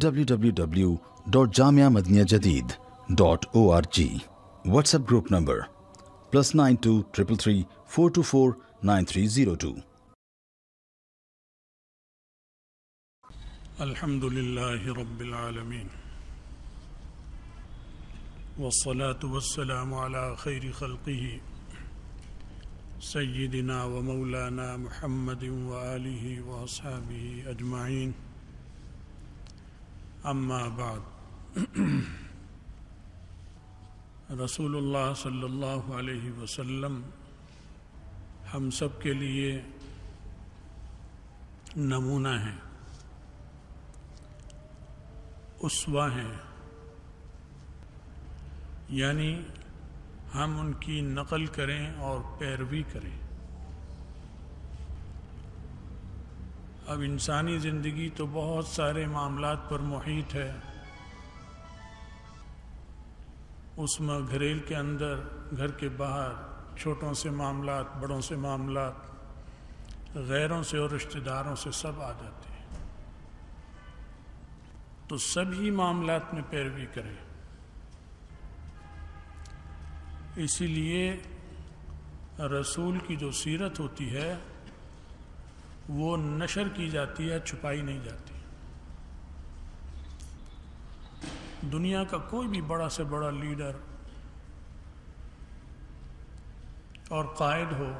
www.jamiamadiniyajadid.org. WhatsApp group number +92 333 424 9302. الحمد لله رب العالمين والصلاة والسلام على خير خلقه سيدنا ومولانا محمد وآله وأصحابه أجمعين. أما بعد، رسول اللہ صلی اللہ علیہ وسلم ہم سب کے لیے نمونہ ہیں، اسوہ ہیں، یعنی ہم ان کی نقل کریں اور پیروی کریں۔ اب انسانی زندگی تو بہت سارے معاملات پر محیط ہے، اس میں گھریل کے اندر، گھر کے باہر، چھوٹوں سے معاملات، بڑوں سے معاملات، غیروں سے اور رشتہ داروں سے سب آ جاتے ہیں، تو سبھی معاملات میں پیروی کریں۔ اسی لیے رسول کی جو سیرت ہوتی ہے وہ نشر کی جاتی ہے، چھپائی نہیں جاتی۔ دنیا کا کوئی بھی بڑا سے بڑا لیڈر اور قائد ہو،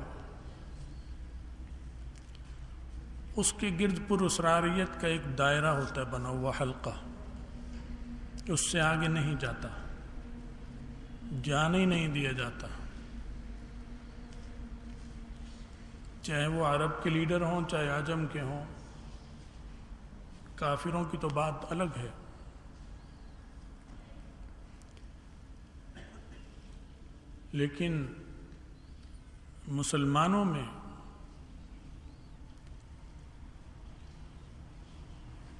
اس کے گرد پر اسراریت کا ایک دائرہ ہوتا ہے بنا ہوا، حلقہ، اس سے آگے نہیں جاتا، جانے ہی نہیں دیا جاتا، چاہے وہ عرب کے لیڈر ہوں چاہے عجم کے ہوں۔ کافروں کی تو بات الگ ہے، لیکن مسلمانوں میں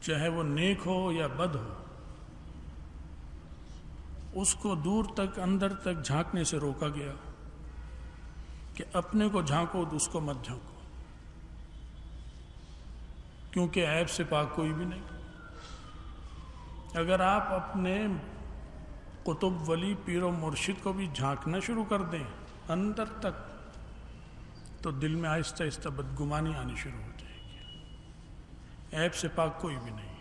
چاہے وہ نیک ہو یا بد ہو، اس کو دور تک، اندر تک جھانکنے سے روکا گیا کہ اپنے کو جھانکو، اس کو مت جھانکو، کیونکہ عیب سے پاک کوئی بھی نہیں۔ اگر آپ اپنے قطب، ولی، پیر و مرشد کو بھی جھانکنا شروع کر دیں اندر تک، تو دل میں آہستہ آہستہ بدگمانی آنی شروع ہو جائے گی۔ عیب سے پاک کوئی بھی نہیں ہے۔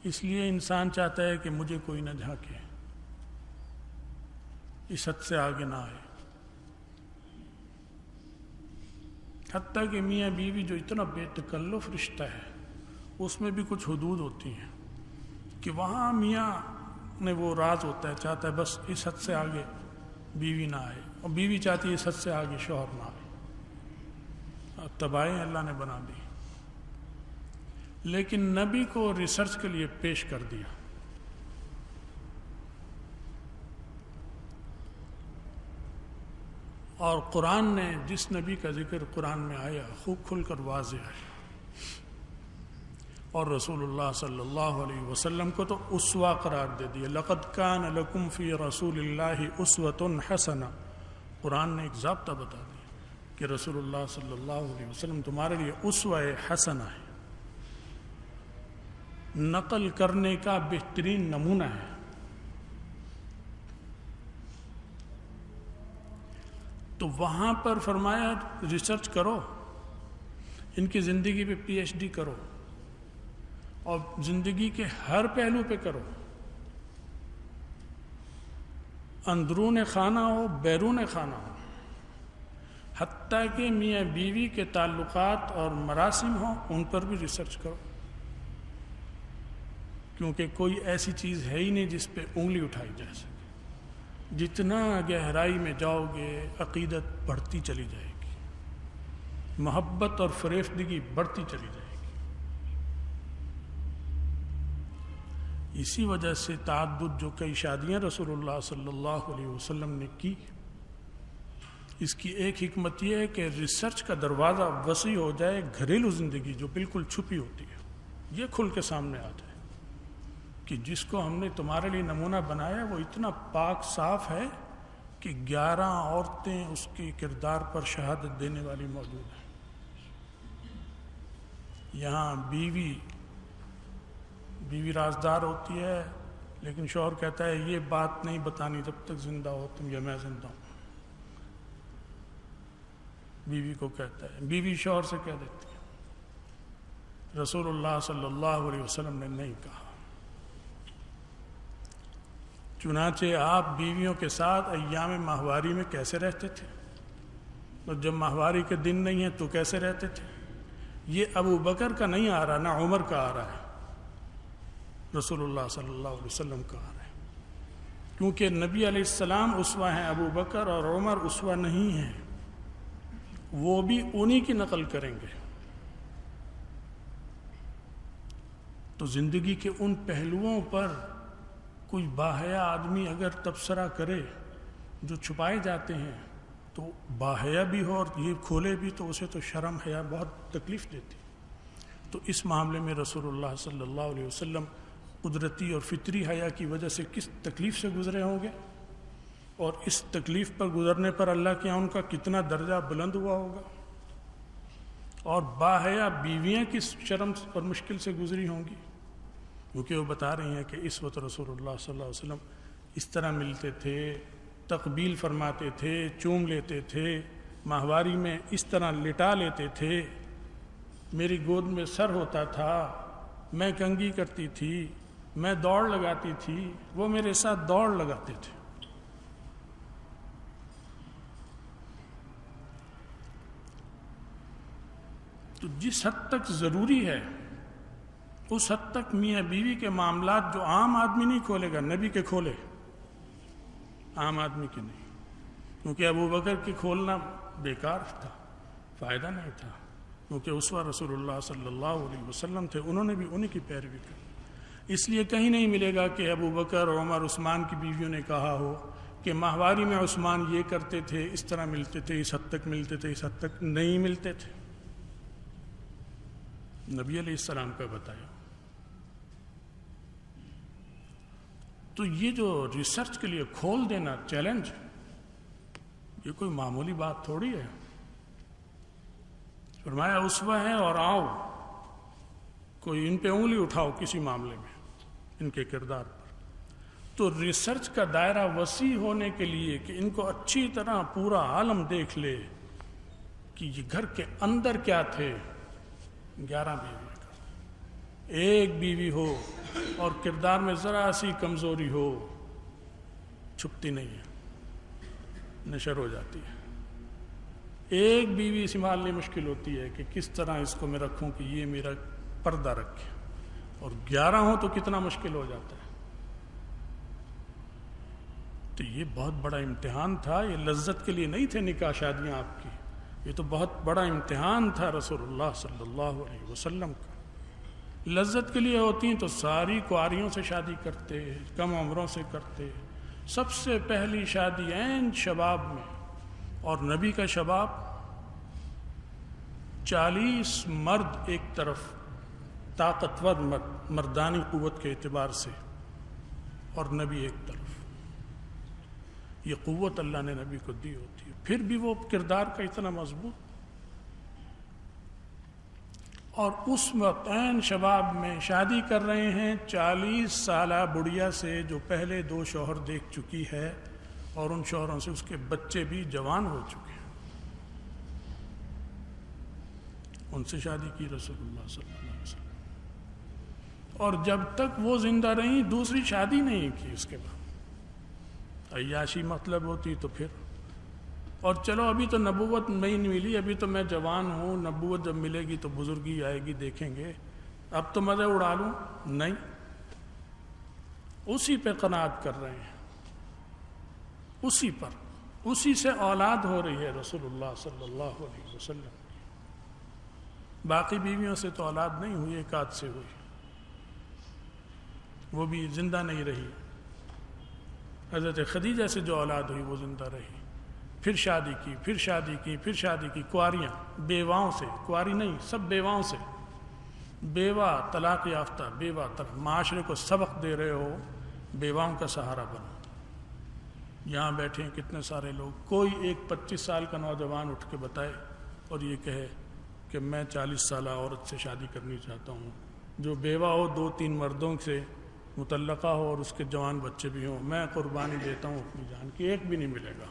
اس لیے انسان چاہتا ہے کہ مجھے کوئی نہ جھانکے، اس حد سے آگے نہ آئے۔ حتیٰ کہ میاں بیوی جو اتنا بے تکلف رشتہ ہے، اس میں بھی کچھ حدود ہوتی ہیں کہ وہاں میاں نے وہ راز ہوتا ہے، چاہتا ہے بس اس حد سے آگے بیوی نہ آئے، اور بیوی چاہتی ہے اس حد سے آگے شوہر نہ آئے۔ تباہیں اللہ نے بنا دی، لیکن نبی کو ریسرچ کے لیے پیش کر دیا۔ اور قرآن نے جس نبی کا ذکر قرآن میں آیا خوب کھل کر واضح ہے، اور رسول اللہ صلی اللہ علیہ وسلم کو تو اسوہ قرار دے دیا۔ لقد کان لکم فی رسول اللہ اسوۃ حسنہ، قرآن نے ایک ضابطہ بتا دیا کہ رسول اللہ صلی اللہ علیہ وسلم تمہارے لیے اسوہ حسنہ ہے، نقل کرنے کا بہترین نمونہ ہے۔ تو وہاں پر فرمایا ریسرچ کرو، ان کی زندگی پہ پی ایچ ڈی کرو، اور زندگی کے ہر پہلو پہ کرو، اندرون خانہ ہو، بیرون خانہ ہو، حتیٰ کہ میاں بیوی کے تعلقات اور مراسم ہوں، ان پر بھی ریسرچ کرو، کیونکہ کوئی ایسی چیز ہے ہی نہیں جس پہ انگلی اٹھائی جا سکے۔ جتنا گہرائی میں جاؤ گے عقیدت بڑھتی چلی جائے گی، محبت اور فریفتگی بڑھتی چلی جائے گی۔ اسی وجہ سے تعدد جو کئی شادیاں رسول اللہ صلی اللہ علیہ وسلم نے کی، اس کی ایک حکمت یہ ہے کہ ریسرچ کا دروازہ وسیع ہو جائے، گھریلو زندگی جو بالکل چھپی ہوتی ہے یہ کھل کے سامنے آ جائے کہ جس کو ہم نے تمہارے لیے نمونہ بنایا وہ اتنا پاک صاف ہے کہ 11 عورتیں اس کے کردار پر شہادت دینے والی موجود ہیں۔ یہاں بیوی بیوی رازدار ہوتی ہے لیکن شوہر کہتا ہے یہ بات نہیں بتانی جب تک زندہ ہو تم یا میں زندہ ہوں. بیوی کو کہتا ہے, بیوی شوہر سے کہہ دیتی ہے. رسول اللہ صلی اللہ علیہ وسلم نے نہیں کہا. چنانچہ آپ بیویوں کے ساتھ ایام ماہواری میں کیسے رہتے تھے, اور جب ماہواری کے دن نہیں ہیں تو کیسے رہتے تھے؟ یہ ابو بکر کا نہیں آ رہا, نہ عمر کا آ رہا ہے, رسول اللہ صلی اللہ علیہ وسلم کا آ رہا ہے. کیونکہ نبی علیہ السلام اسوہ ہیں, ابو بکر اور عمر اسوہ نہیں ہیں, وہ بھی انہی کی نقل کریں گے. تو زندگی کے ان پہلوؤں پر کوئی باحیا آدمی اگر تبصرہ کرے جو چھپائے جاتے ہیں تو باحیا بھی ہو اور یہ کھولے بھی تو اسے تو شرم حیا بہت تکلیف دیتی. تو اس معاملے میں رسول اللہ صلی اللہ علیہ وسلم قدرتی اور فطری حیا کی وجہ سے کس تکلیف سے گزرے ہوں گے, اور اس تکلیف پر گزرنے پر اللہ کے یہاں ان کا کتنا درجہ بلند ہوا ہوگا, اور باحیا بیویاں کس شرم اور مشکل سے گزری ہوں گی. کیونکہ وہ بتا رہی ہیں کہ اس وقت رسول اللہ صلی اللہ علیہ وسلم اس طرح ملتے تھے, تقبیل فرماتے تھے, چوم لیتے تھے, ماہواری میں اس طرح لٹا لیتے تھے, میری گود میں سر ہوتا تھا, میں کنگھی کرتی تھی, میں دوڑ لگاتی تھی, وہ میرے ساتھ دوڑ لگاتے تھے. تو جس حد تک ضروری ہے اس حد تک میاں بیوی کے معاملات جو عام آدمی نہیں کھولے گا, نبی کے کھولے, عام آدمی کے نہیں. کیونکہ ابو بکر کے کھولنا بیکار تھا, فائدہ نہیں تھا, کیونکہ اسوہ رسول اللہ صلی اللہ علیہ وسلم تھے, انہوں نے بھی انہی کی پیروی کی. اس لیے کہیں نہیں ملے گا کہ ابو بکر, عمر, عثمان کی بیویوں نے کہا ہو کہ ماہواری میں عثمان یہ کرتے تھے, اس طرح ملتے تھے, اس حد تک ملتے تھے, اس حد تک نہیں ملتے تھے. نبی علیہ السلام کا بتایا. تو یہ جو ریسرچ کے لیے کھول دینا چیلنج, یہ کوئی معمولی بات تھوڑی ہے. فرمایا اسوہ ہے اور آؤ کوئی ان پہ انگلی اٹھاؤ کسی معاملے میں ان کے کردار پر. تو ریسرچ کا دائرہ وسیع ہونے کے لیے کہ ان کو اچھی طرح پورا عالم دیکھ لے کہ یہ گھر کے اندر کیا تھے. 11 بیوی, ایک بیوی ہو اور کردار میں ذرا سی کمزوری ہو, چھپتی نہیں ہے, نشر ہو جاتی ہے. ایک بیوی سنبھالنی مشکل ہوتی ہے کہ کس طرح اس کو میں رکھوں کہ یہ میرا پردہ رکھے, اور 11 ہوں تو کتنا مشکل ہو جاتا ہے. تو یہ بہت بڑا امتحان تھا. یہ لذت کے لیے نہیں تھے نکاح شادیاں آپ کی, یہ تو بہت بڑا امتحان تھا رسول اللہ صلی اللہ علیہ وسلم کا. لذت کے لیے ہوتی ہیں تو ساری کنواریوں سے شادی کرتے, کم عمروں سے کرتے. سب سے پہلی شادی عین شباب میں, اور نبی کا شباب 40 مرد ایک طرف طاقتور مردانی قوت کے اعتبار سے, اور نبی ایک طرف. یہ قوت اللہ نے نبی کو دی ہوتی ہے, پھر بھی وہ کردار کا اتنا مضبوط. اور اس وقت عین شباب میں شادی کر رہے ہیں 40 سالہ بڑھیا سے جو پہلے 2 شوہر دیکھ چکی ہے, اور ان شوہروں سے اس کے بچے بھی جوان ہو چکے ہیں. ان سے شادی کی رسول اللہ صلی اللہ علیہ وسلم, اور جب تک وہ زندہ رہیں دوسری شادی نہیں کی. اس کے بعد عیاشی مطلب ہوتی تو پھر, اور چلو ابھی تو نبوت نہیں ملی, ابھی تو میں جوان ہوں, نبوت جب ملے گی تو بزرگی آئے گی, دیکھیں گے, اب تو مزے اڑا لوں. نہیں, اسی پہ قناعت کر رہے ہیں, اسی پر, اسی سے اولاد ہو رہی ہے رسول اللہ صلی اللہ علیہ وسلم. باقی بیویوں سے تو اولاد نہیں ہوئی, ایک آدھ سے ہوئی, وہ بھی زندہ نہیں رہی. حضرت خدیجہ سے جو اولاد ہوئی وہ زندہ رہی. پھر شادی کی, پھر شادی کی, پھر شادی کی, کنواریاں, بیواؤں سے, کنواری نہیں سب بیواؤں سے. بیوہ طلاق یافتہ, بیوہ معاشرے کو سبق دے رہے ہو, بیواؤں کا سہارا بنو. یہاں بیٹھے ہیں کتنے سارے لوگ, کوئی ایک 25 سال کا نوجوان اٹھ کے بتائے اور یہ کہے کہ میں 40 سالہ عورت سے شادی کرنی چاہتا ہوں, جو بیوہ ہو 2-3 مردوں سے متعلقہ ہو اور اس کے جوان بچے بھی ہوں، میں قربانی دیتا ہوں اپنی جان کی، ایک بھی نہیں ملے گا،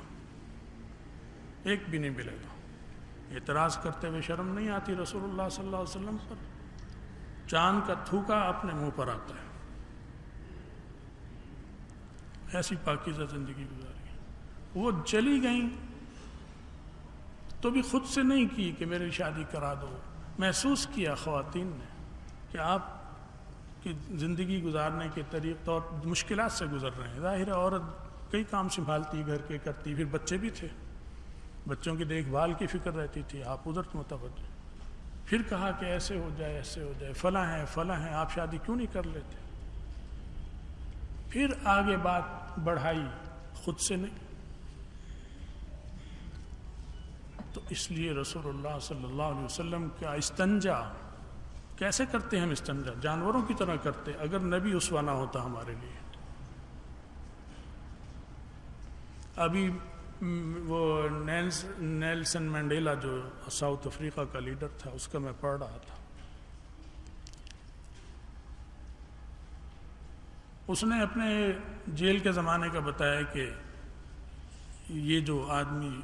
ایک بھی نہیں ملے گا۔ اعتراض کرتے ہوئے شرم نہیں آتی رسول اللہ صلی اللہ علیہ وسلم پر؟ چاند کا تھوکا اپنے منہ پر آتا ہے۔ ایسی پاکیزہ زندگی گزاری، وہ چلی گئیں تو بھی خود سے نہیں کی کہ میری شادی کرا دو، محسوس کیا خواتین نے کہ آپ کی زندگی گزارنے کے طریق طور مشکلات سے گزر رہے ہیں۔ ظاہر ہے عورت کئی کام سنبھالتی، گھر کے کرتی، پھر بچے بھی تھے، بچوں کی دیکھ بھال کی فکر رہتی تھی، آپ ادھر متوجہ۔ پھر کہا کہ ایسے ہو جائے، ایسے ہو جائے، فلاں ہیں، آپ شادی کیوں نہیں کر لیتے؟ پھر آگے بات بڑھائی، خود سے نہیں۔ تو اس لیے رسول اللہ صلی اللہ علیہ وسلم کا استنجا کیسے کرتے ہیں؟ ہم استنجا جانوروں کی طرح کرتے، اگر نبی اسوہ نہ ہوتا ہمارے لیے۔ ابھی وہ نیلسن مینڈیلا جو ساؤتھ افریقہ کا لیڈر تھا، اس کا میں پڑھ رہا تھا، اس نے اپنے جیل کے زمانے کا بتایا کہ یہ جو آدمی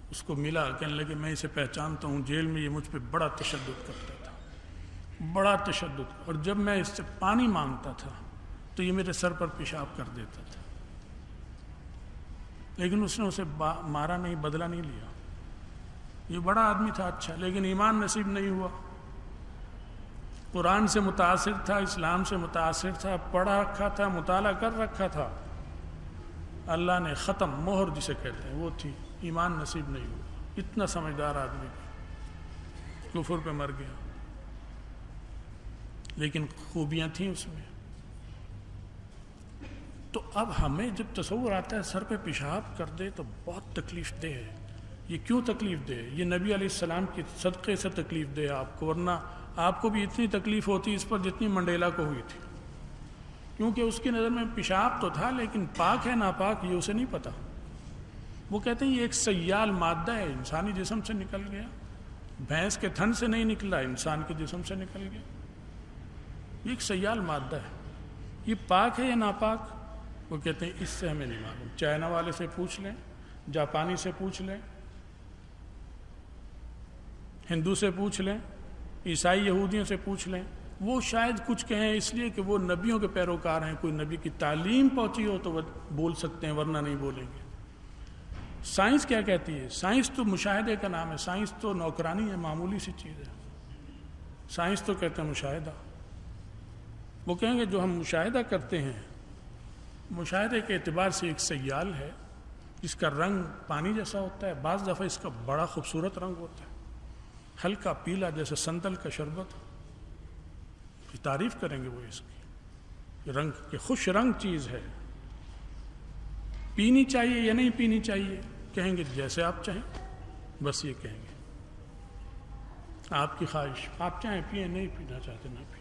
اس کو ملا، کہنے لگے میں اسے پہچانتا ہوں، جیل میں یہ مجھ پہ بڑا تشدد کرتا تھا، بڑا تشدد، اور جب میں اس سے پانی مانگتا تھا تو یہ میرے سر پر پیشاب کر دیتا تھا، لیکن اس نے اسے مارا نہیں، بدلہ نہیں لیا۔ یہ بڑا آدمی تھا، اچھا، لیکن ایمان نصیب نہیں ہوا۔ قرآن سے متاثر تھا، اسلام سے متاثر تھا، پڑھا رکھا تھا، مطالعہ کر رکھا تھا، اللہ نے ختم مہر جسے کہتے ہیں وہ تھی، ایمان نصیب نہیں ہوا۔ اتنا سمجھدار آدمی کفر پہ مر گیا، لیکن خوبیاں تھیں اس میں۔ تو اب ہمیں جب تصور آتا ہے سر پہ پیشاب کر دے تو بہت تکلیف دہ ہے۔ یہ کیوں تکلیف دہ ہے؟ یہ نبی علیہ السلام کی صدقے سے تکلیف دہ ہے آپ کو، ورنہ آپ کو بھی اتنی تکلیف ہوتی اس پر جتنی منڈیلا کو ہوئی تھی، کیونکہ اس کی نظر میں پیشاب تو تھا لیکن پاک ہے ناپاک یہ اسے نہیں پتا۔ وہ کہتے ہیں یہ ایک سیال مادہ ہے، انسانی جسم سے نکل گیا، بھینس کے تھن سے نہیں نکلا، انسان کے جسم سے نکل گیا، یہ ایک سیال مادہ ہے، یہ پاک ہے یا ناپاک؟ وہ کہتے ہیں اس سے ہمیں نہیں معلوم، چائنا والے سے پوچھ لیں، جاپانی سے پوچھ لیں، ہندو سے پوچھ لیں، عیسائی یہودیوں سے پوچھ لیں، وہ شاید کچھ کہیں اس لیے کہ وہ نبیوں کے پیروکار ہیں، کوئی نبی کی تعلیم پہنچی ہو تو وہ بول سکتے ہیں، ورنہ نہیں بولیں گے۔ سائنس کیا کہتی ہے؟ سائنس تو مشاہدے کا نام ہے، سائنس تو نوکرانی ہے، معمولی سی چیز ہے، سائنس تو کہتے ہیں مشاہدہ۔ وہ کہیں گے جو ہم مشاہدہ کرتے ہیں، مشاہدے کے اعتبار سے ایک سیال ہے جس کا رنگ پانی جیسا ہوتا ہے، بعض دفعہ اس کا بڑا خوبصورت رنگ ہوتا ہے، ہلکا پیلا جیسے سندل کا شربت، تعریف کریں گے وہ اس کی رنگ کہ خوش رنگ چیز ہے، پینی چاہیے یا نہیں پینی چاہیے، کہیں گے جیسے آپ چاہیں، بس یہ کہیں گے آپ کی خواہش، آپ چاہیں پئیں، نہیں پینا چاہتے نہ پئیں،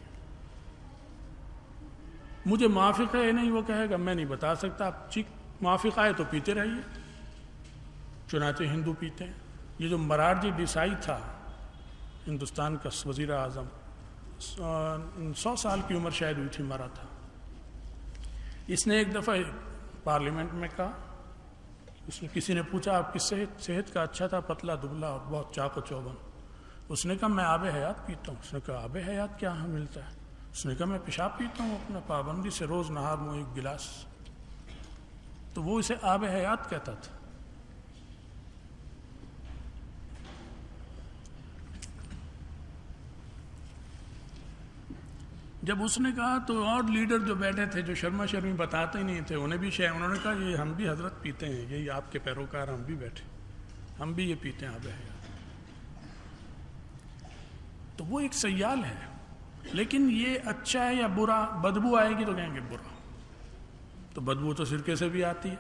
مجھے موافق ہے نہیں، وہ کہے گا میں نہیں بتا سکتا، آپ موافق آئے تو پیتے رہیے، چنانچہ ہندو پیتے ہیں۔ یہ جو مرارجی دیسائی تھا ہندوستان کا وزیر اعظم، 100 سال کی عمر شاید ہوئی تھی، مرا تھا، اس نے ایک دفعہ پارلیمنٹ میں کہا، اس میں کسی نے پوچھا آپ کی صحت کا اچھا تھا، پتلا دبلا اور بہت چاق و چوبند، اس نے کہا میں آب حیات پیتا ہوں۔ اس نے کہا آب حیات کیا ملتا ہے؟ اس نے کہا میں پیشاب پیتا ہوں اپنا پابندی سے، روز نہار میں 1 گلاس، تو وہ اسے آب حیات کہتا تھا۔ جب اس نے کہا تو اور لیڈر جو بیٹھے تھے جو شرما شرمی بتاتے ہی نہیں تھے، انہیں بھی انہوں نے کہا یہ ہم بھی حضرت پیتے ہیں، یہی آپ کے پیروکار ہم بھی بیٹھے، ہم بھی یہ پیتے ہیں آب حیات۔ تو وہ ایک سیال ہے، لیکن یہ اچھا ہے یا برا؟ بدبو آئے گی تو کہیں گے برا، تو بدبو تو سرکے سے بھی آتی ہے،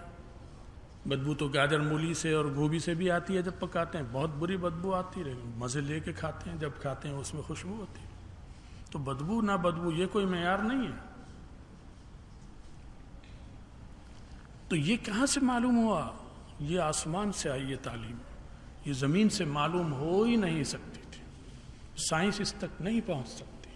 بدبو تو گاجر مولی سے اور گوبھی سے بھی آتی ہے، جب پکاتے ہیں بہت بری بدبو آتی ہے، لیکن مزے لے کے کھاتے ہیں، جب کھاتے ہیں اس میں خوشبو ہوتی ہے۔ تو بدبو نہ بدبو یہ کوئی معیار نہیں ہے۔ تو یہ کہاں سے معلوم ہوا؟ یہ آسمان سے آئی یہ تعلیم، یہ زمین سے معلوم ہو ہی نہیں سکتی تھی، سائنس اس تک نہیں پہنچ سکتی۔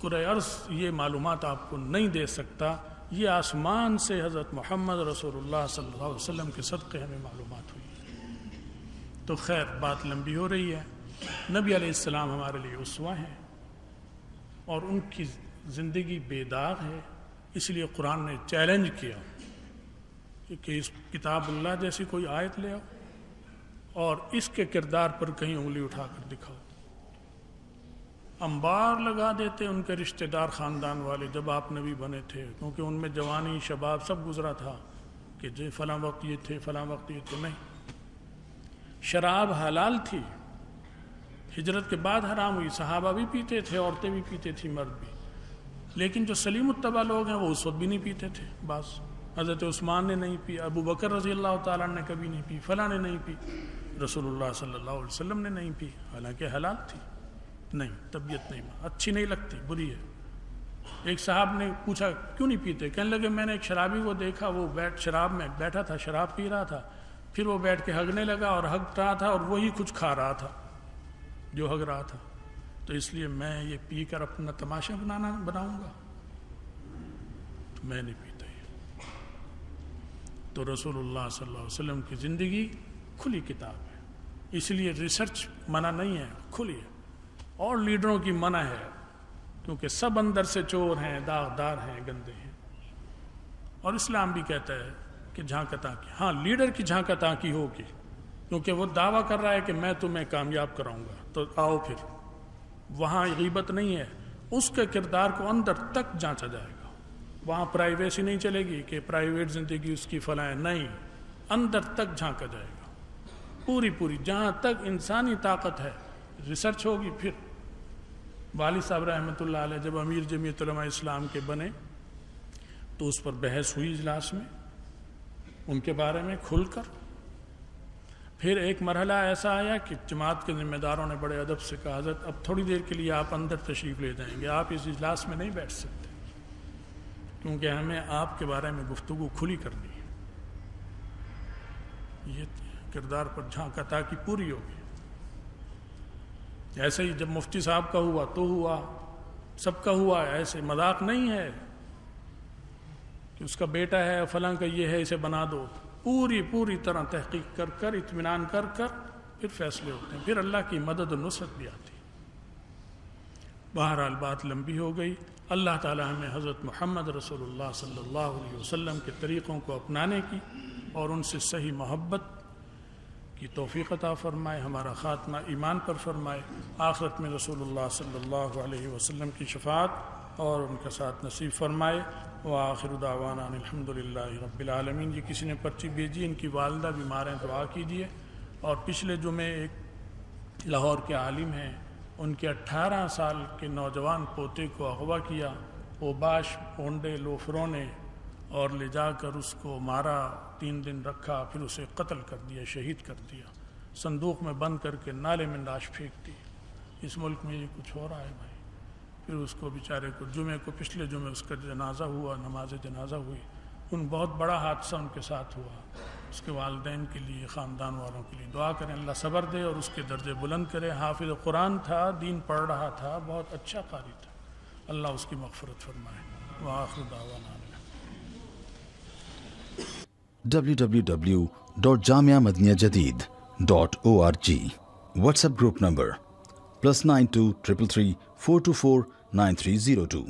کرۂ ارض یہ معلومات آپ کو نہیں دے سکتا، یہ آسمان سے حضرت محمد رسول اللہ صلی اللہ علیہ وسلم کے صدقے ہمیں معلومات ہوئی۔ تو خیر بات لمبی ہو رہی ہے۔ نبی علیہ السلام ہمارے لیے اسوہ ہیں اور ان کی زندگی بے داغ ہے، اس لیے قرآن نے چیلنج کیا کہ اس کتاب اللہ جیسی کوئی آیت لے آؤ اور اس کے کردار پر کہیں انگلی اٹھا کر دکھاؤ۔ انبار لگا دیتے ان کے رشتہ دار خاندان والے جب آپ نبی بنے تھے، کیونکہ ان میں جوانی شباب سب گزرا تھا کہ جی فلاں وقت یہ تھے، فلاں وقت یہ تھے۔ نہیں، شراب حلال تھی، ہجرت کے بعد حرام ہوئی، صحابہ بھی پیتے تھے، عورتیں بھی پیتے تھی، مرد بھی، لیکن جو سلیم الطبع لوگ ہیں وہ اس وقت بھی نہیں پیتے تھے۔ بس حضرت عثمان نے نہیں پی، ابو بکر رضی اللہ تعالیٰ نے کبھی نہیں پی، فلاں نے نہیں پی، رسول اللہ صلی اللہ علیہ وسلم نے نہیں پی، حالانکہ حلال تھی۔ نہیں، طبیعت نہیں، اچھی نہیں لگتی، بری ہے۔ ایک صاحب نے پوچھا کیوں نہیں پیتے؟ کہنے لگے میں نے ایک شرابی کو دیکھا، وہ شراب میں بیٹھا تھا، شراب پی رہا تھا، پھر وہ بیٹھ کے ہگنے لگا اور ہگ رہا تھا اور وہی کچھ کھا رہا تھا جو ہگ رہا تھا، تو اس لیے میں یہ پی کر اپنا تماشا بناؤں گا، تو میں نہیں پیتا یہ۔ تو رسول اللہ صلی اللہ علیہ وسلم کی زندگی کھلی کتاب ہے، اس لیے ریسرچ منع نہیں ہے، کھلی ہے، اور لیڈروں کی منع ہے کیونکہ سب اندر سے چور ہیں، داغدار ہیں، گندے ہیں، اور اسلام بھی کہتا ہے کہ جھانکا تاکی، ہاں لیڈر کی جھانکا تاکی ہوگی، کیونکہ وہ دعویٰ کر رہا ہے کہ میں تمہیں کامیاب کراؤں گا، تو آؤ پھر، وہاں غیبت نہیں ہے، اس کے کردار کو اندر تک جانچا جائے گا، وہاں پرائیویسی نہیں چلے گی کہ پرائیویٹ زندگی اس کی فلاں، نہیں، اندر تک جھانکا جائے گا، پوری جہاں تک انسانی طاقت ہے ریسرچ ہوگی۔ پھر والد صاحب رحمۃ اللہ علیہ جب امیر جمعیت علماء اسلام کے بنے تو اس پر بحث ہوئی اجلاس میں ان کے بارے میں کھل کر۔ پھر ایک مرحلہ ایسا آیا کہ جماعت کے ذمہ داروں نے بڑے ادب سے کہا حضرت اب تھوڑی دیر کے لیے آپ اندر تشریف لے جائیں گے، آپ اس اجلاس میں نہیں بیٹھ سکتے کیونکہ ہمیں آپ کے بارے میں گفتگو کھلی کرنی ہے۔ یہ کردار پر جھانکا تاکی پوری ہوگی۔ ایسے ہی جب مفتی صاحب کا ہوا تو ہوا، سب کا ہوا، ایسے مذاق نہیں ہے کہ اس کا بیٹا ہے فلاں کا یہ ہے اسے بنا دو، پوری طرح تحقیق کر کر اطمینان کر کر پھر فیصلے ہوتے ہیں، پھر اللہ کی مدد و نصرت بھی آتی۔ بہرحال بات لمبی ہو گئی، اللہ تعالی ہمیں حضرت محمد رسول اللہ صلی اللہ علیہ وسلم کے طریقوں کو اپنانے کی اور ان سے صحیح محبت کی توفیق عطا فرمائے، ہمارا خاتمہ ایمان پر فرمائے، آخرت میں رسول اللہ صلی اللہ علیہ وسلم کی شفاعت اور ان کا ساتھ نصیب فرمائے۔ وآخر دعوانا الحمدللہ رب العالمین۔ یہ کسی نے پرچی بھیجی، ان کی والدہ بیمار ہیں، دعا کیجیے۔ اور پچھلے جمعے ایک لاہور کے عالم ہیں، ان کے 18 سال کے نوجوان پوتے کو اغوا کیا، اوباش پونڈے لوفروں نے، اور لے جا کر اس کو مارا، 3 دن رکھا، پھر اسے قتل کر دیا، شہید کر دیا، صندوق میں بند کر کے نالے میں لاش پھینک دی۔ اس ملک میں یہ کچھ ہو رہا ہے بھائی۔ پھر اس کو بیچارے کو جمعے کو، پچھلے جمعے اس کا جنازہ ہوا، نماز جنازہ ہوئی۔ ان بہت بڑا حادثہ ان کے ساتھ ہوا۔ اس کے والدین کے لیے، خاندان والوں کے لیے دعا کریں، اللہ صبر دے اور اس کے درجے بلند کرے۔ حافظ قرآن تھا، دین پڑھ رہا تھا، بہت اچھا قاری تھا، اللہ اس کی مغفرت فرمائے۔ وآخر دعوانا www.jamiamadiniyajadid.org WhatsApp group number +92 333 424 9302